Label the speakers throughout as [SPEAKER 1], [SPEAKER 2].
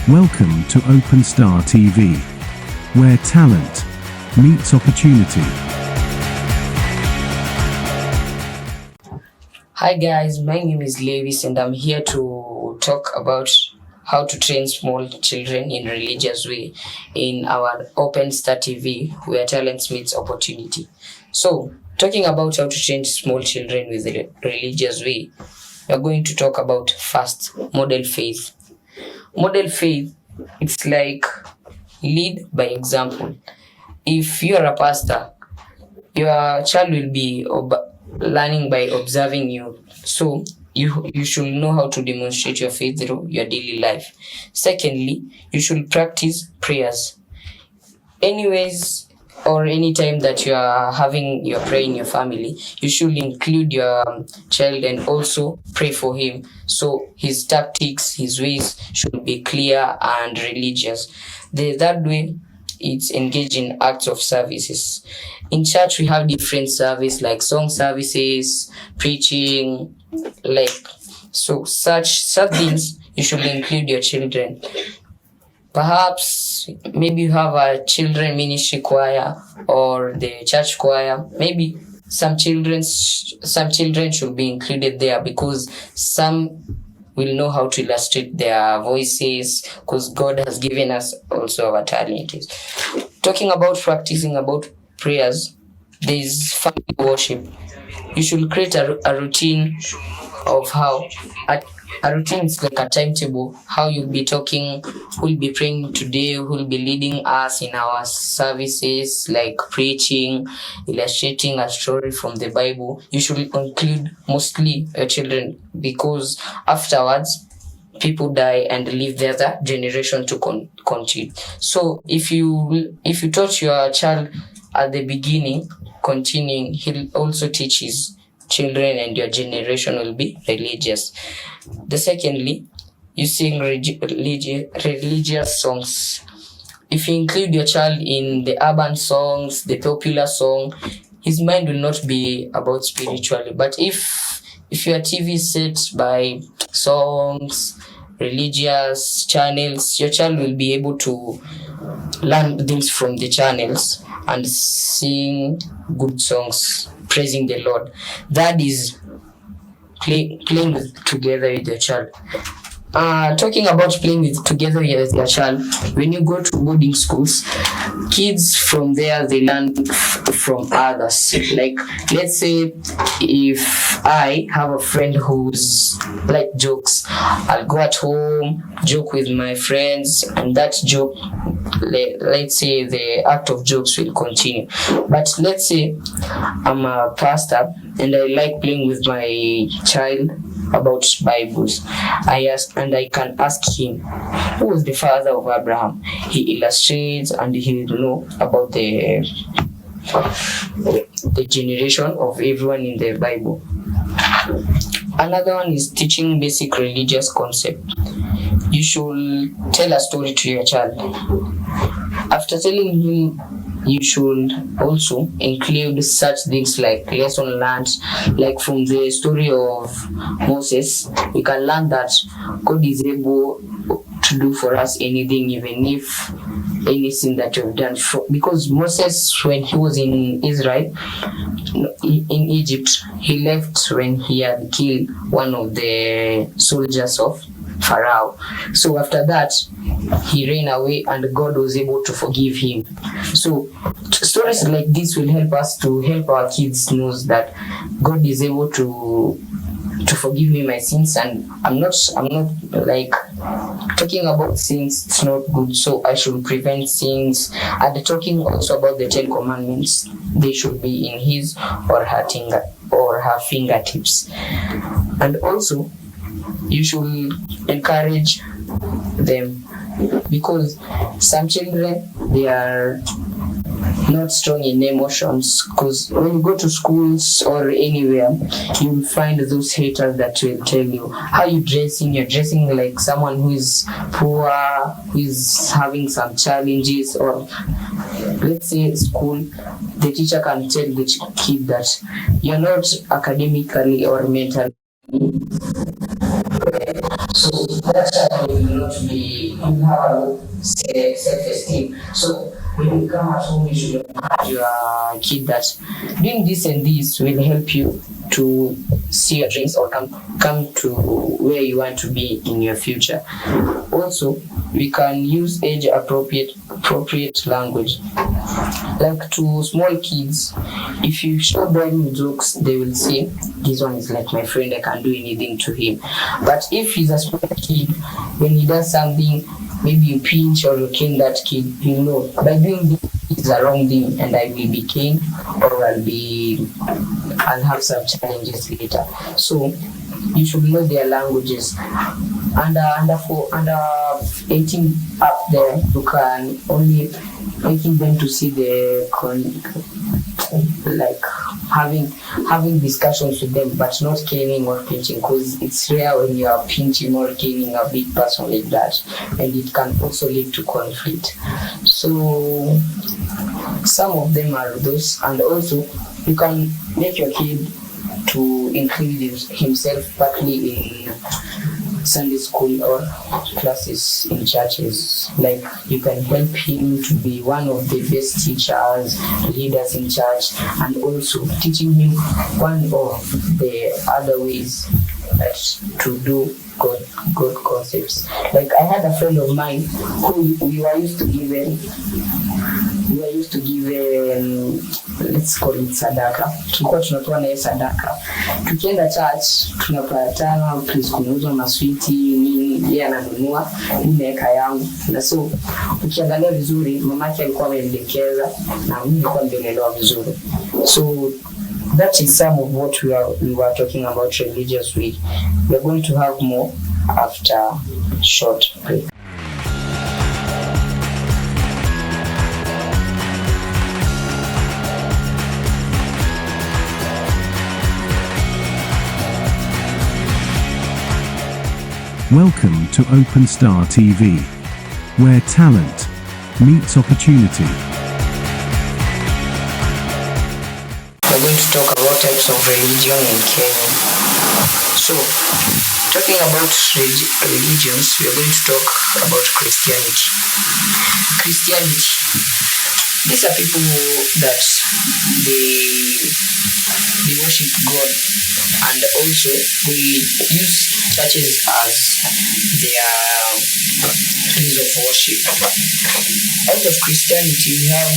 [SPEAKER 1] Welcome to Open Star TV, where talent meets opportunity.
[SPEAKER 2] Hi guys, my name is Lewis and I'm here to talk about how to train small children in religious way in our Open Star TV where talent meets opportunity. So, talking about how to train small children with a religious way, we are going to talk about first model faith. Model faith, it's like lead by example. If you are a pastor, your child will be learning by observing you. So you should know how to demonstrate your faith through your daily life. Secondly, you should practice prayers. Anyways, or anytime that you are having your prayer in your family, you should include your child and also pray for him. So his tactics, his ways should be clear and religious. The third way, it's engage in acts of services. In church, we have different service like song services, preaching, like so such things you should include your children. Perhaps maybe you have a children ministry choir or the church choir. Maybe some children should be included there because some will know how to illustrate their voices because God has given us also our talents. Talking about practicing about prayers, there is family worship. You should create a routine of how a routine is like a timetable, how you'll be talking, who'll be praying today, who'll be leading us in our services, like preaching, illustrating a story from the Bible. You should include mostly your children because afterwards people die and leave the other generation to continue. So if you taught your child at the beginning, continuing, he'll also teach his children and your generation will be religious. The secondly, you sing religious songs. If you include your child in the urban songs, the popular song, his mind will not be about spiritually. But if your TV is set by songs, religious channels, your child will be able to learn things from the channels and sing good songs praising the Lord. That is playing together with your child. Talking about playing together with your child, when you go to boarding schools, kids from there they learn from others. Like let's say if I have a friend who's like jokes, I'll go at home, joke with my friends, and that joke, let's say the act of jokes will continue. But let's say I'm a pastor and I like playing with my child about Bibles. I can ask him, who was the father of Abraham? He illustrates and he will know about the generation of everyone in the Bible. Another one is teaching basic religious concept. You should tell a story to your child. After telling him, you should also include such things like lesson learned, like from the story of Moses. We can learn that God is able to do for us anything, even if anything that you've done. Because Moses, when he was in Israel, in Egypt, he left when he had killed one of the soldiers of Pharaoh. So after that, he ran away and God was able to forgive him. So stories like this will help us to help our kids know that God is able to forgive me my sins, and I'm not like talking about sins, it's not good, so I should prevent sins. And talking also about the 10 commandments, they should be in his or her fingertips. And also you should encourage them because some children, they are not strong in emotions, because when you go to schools or anywhere, you'll find those haters that will tell you how you're dressing like someone who is poor, who is having some challenges. Or let's say school, the teacher can tell the kid that you're not academically or mentally. So that child will not be, will have a low self-esteem. So when you come at home, you should encourage your kid that doing this and this will help you to see your dreams or come to where you want to be in your future. Also, we can use age appropriate language. Like to small kids, if you show them jokes, they will say, "This one is like my friend, I can do anything to him." But if he's a small kid, when he does something, maybe you pinch or you cane that kid, you know, by doing this is a wrong thing and I will be caned or I'll have some challenges later. So you should know their languages. Under 18 up there, you can only making them to see like having discussions with them, but not caning or pinching, because it's rare when you are pinching or caning a big person like that, and it can also lead to conflict. So some of them are those, and also you can make your kid to include himself partly in Sunday school or classes in churches. Like you can help him to be one of the best teachers, leaders in church, and also teaching him one of the other ways that to do God concepts. Like I had a friend of mine who we were used to give let's call it sadaka. Tulikuwa tunatoa naye sadaka. Tukienda church tunapatana, please kunuza maswiti nini, yeye ananunua, mimi naweka yangu. Na so ukiangalia vizuri mamake alikuwa amenielekeza na mimi nilikuwa nimeelewa vizuri. So that is some of what we were talking about religious week. We are going to have more after short break.
[SPEAKER 1] Welcome to Open Star TV, where talent meets opportunity.
[SPEAKER 2] We're going to talk about types of religion in Kenya. So, talking about religions, we are going to talk about Christianity. Christianity. These are people that they worship God, and also they use churches as their place of worship. Out of Christianity, we have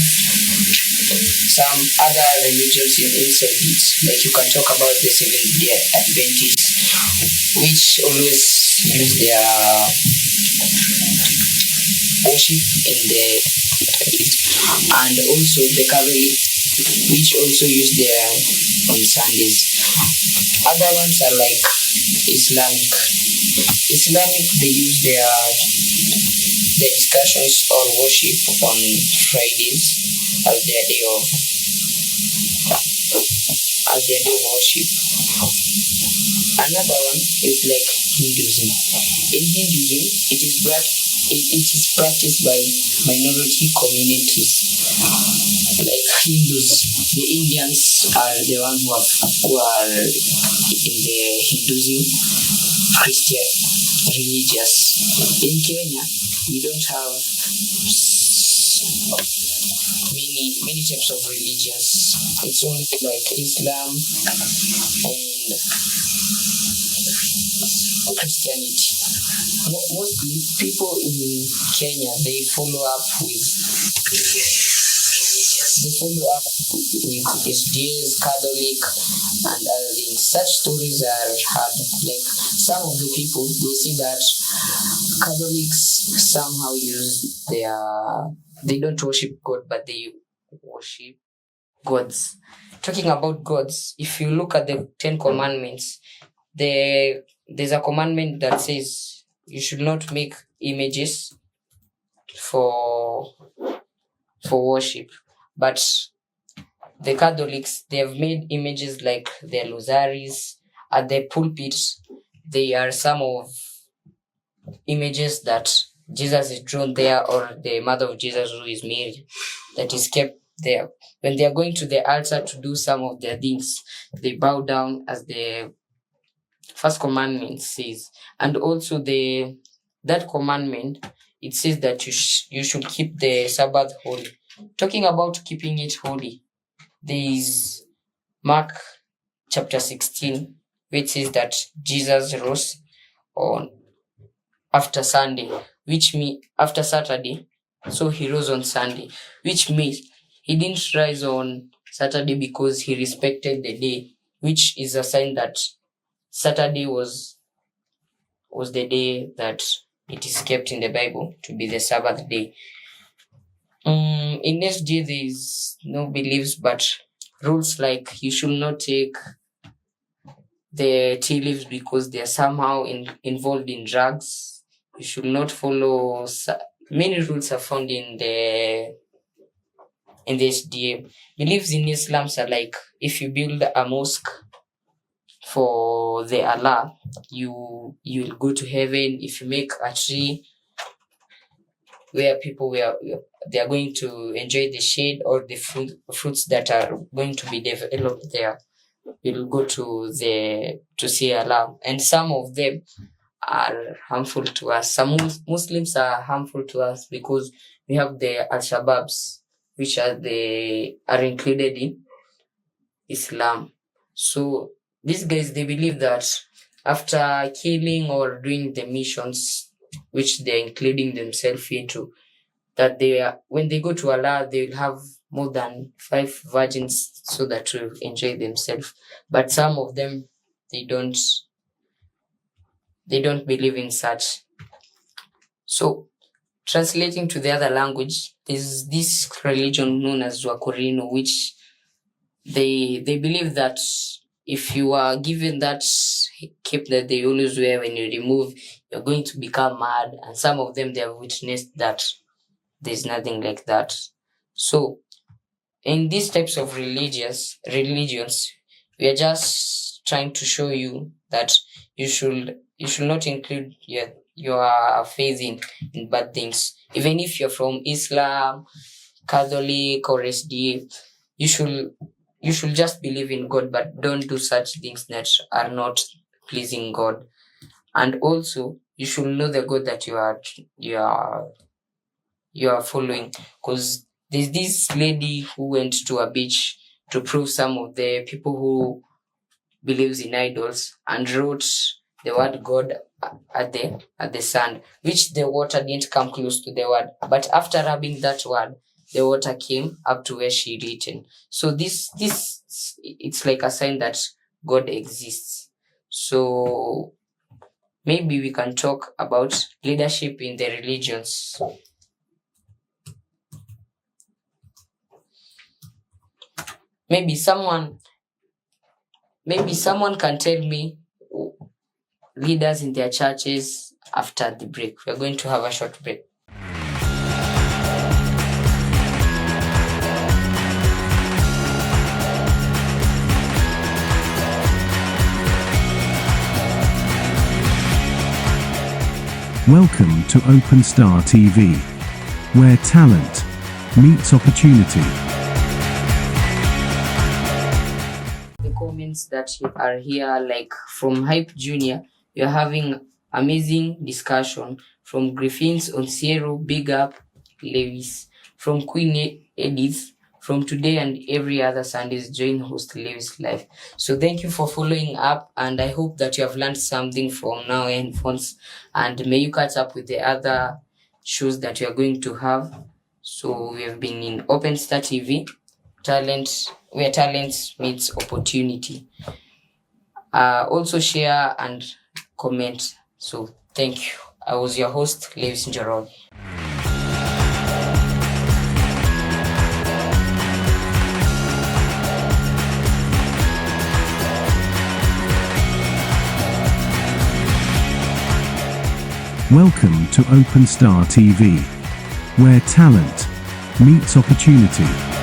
[SPEAKER 2] some other religions inside it. Like you can talk about the Seventh-day Adventists, which always use their worship in the and also the Catholics, which also use their on Sundays. Other ones are like Islamic. They use their discussions or worship on Fridays as their day of worship. Another one is like Hinduism. In Hinduism, it is practiced by minority communities. Like Hindus, the Indians are the ones who are in the Hinduism Christian religious. In Kenya, we don't have many types of religions. It's only like Islam and Christianity. Mostly people in Kenya, they follow up with SDAs, Catholic, and other things. Such stories are hard. Like some of the people, they see that Catholics somehow use they don't worship God, but they worship gods. Talking about gods, if you look at the 10 Commandments, there's a commandment that says you should not make images for worship. But the Catholics, they have made images like their rosaries. At the pulpits, they are some of images that Jesus is drawn there, or the mother of Jesus, who is Mary, that is kept there. When they are going to the altar to do some of their things, they bow down as the first commandment says. And also the that commandment, it says that you should keep the Sabbath holy. Talking about keeping it holy, there is Mark chapter 16, which says that Jesus rose on after Sunday, after Saturday, so he rose on Sunday, which means he didn't rise on Saturday because he respected the day, which is a sign that Saturday was the day that it is kept in the Bible to be the Sabbath day. In next day, there is no beliefs, but rules like you should not take the tea leaves because they are somehow involved in drugs. You should not follow. Many rules are found in the SDA. Beliefs in Islam are like if you build a mosque for the Allah, you will go to heaven. If you make a tree where people they are going to enjoy the shade or the fruits that are going to be developed there, you'll go to see Allah. And some of them are harmful to us. Some Muslims are harmful to us because we have the Al-Shabaabs, which are included in Islam. So these guys, they believe that after killing or doing the missions, which they're including themselves into, that when they go to Allah, they will have more than 5 virgins so that to enjoy themselves. But some of them, they don't believe in such. So translating to the other language, there's this religion known as Wakorino, which they believe that if you are given that cape that they always wear, when you remove, you're going to become mad. And some of them, they have witnessed that there's nothing like that. So in these types of religions, we are just trying to show you that you should not include your faith in bad things. Even if you're from Islam, Catholic, or SDA, you should just believe in God, but don't do such things that are not pleasing God. And also, you should know the God that you are following, because there's this lady who went to a beach to prove some of the people who believes in idols and wrote the word God at the sand, which the water didn't come close to the word. But after rubbing that word, the water came up to where she written. So this it's like a sign that God exists. So maybe we can talk about leadership in the religions. Maybe someone can tell me leaders in their churches after the break. We're going to have a short break.
[SPEAKER 1] Welcome to Open Star TV, where talent meets opportunity.
[SPEAKER 2] The comments that are here, like from Hype Junior, you're having amazing discussion. From Griffins on Sierra, big up Lewis. From Queen Edith, from today and every other Sundays, join host Lewis Live. So thank you for following up, and I hope that you have learned something from now and once, and may you catch up with the other shows that you are going to have. So we have been in Open Star TV, where talent meets opportunity. Also share and comment. So thank you. I was your host, Lewis Njoroge.
[SPEAKER 1] Welcome to Open Star TV, where talent meets opportunity.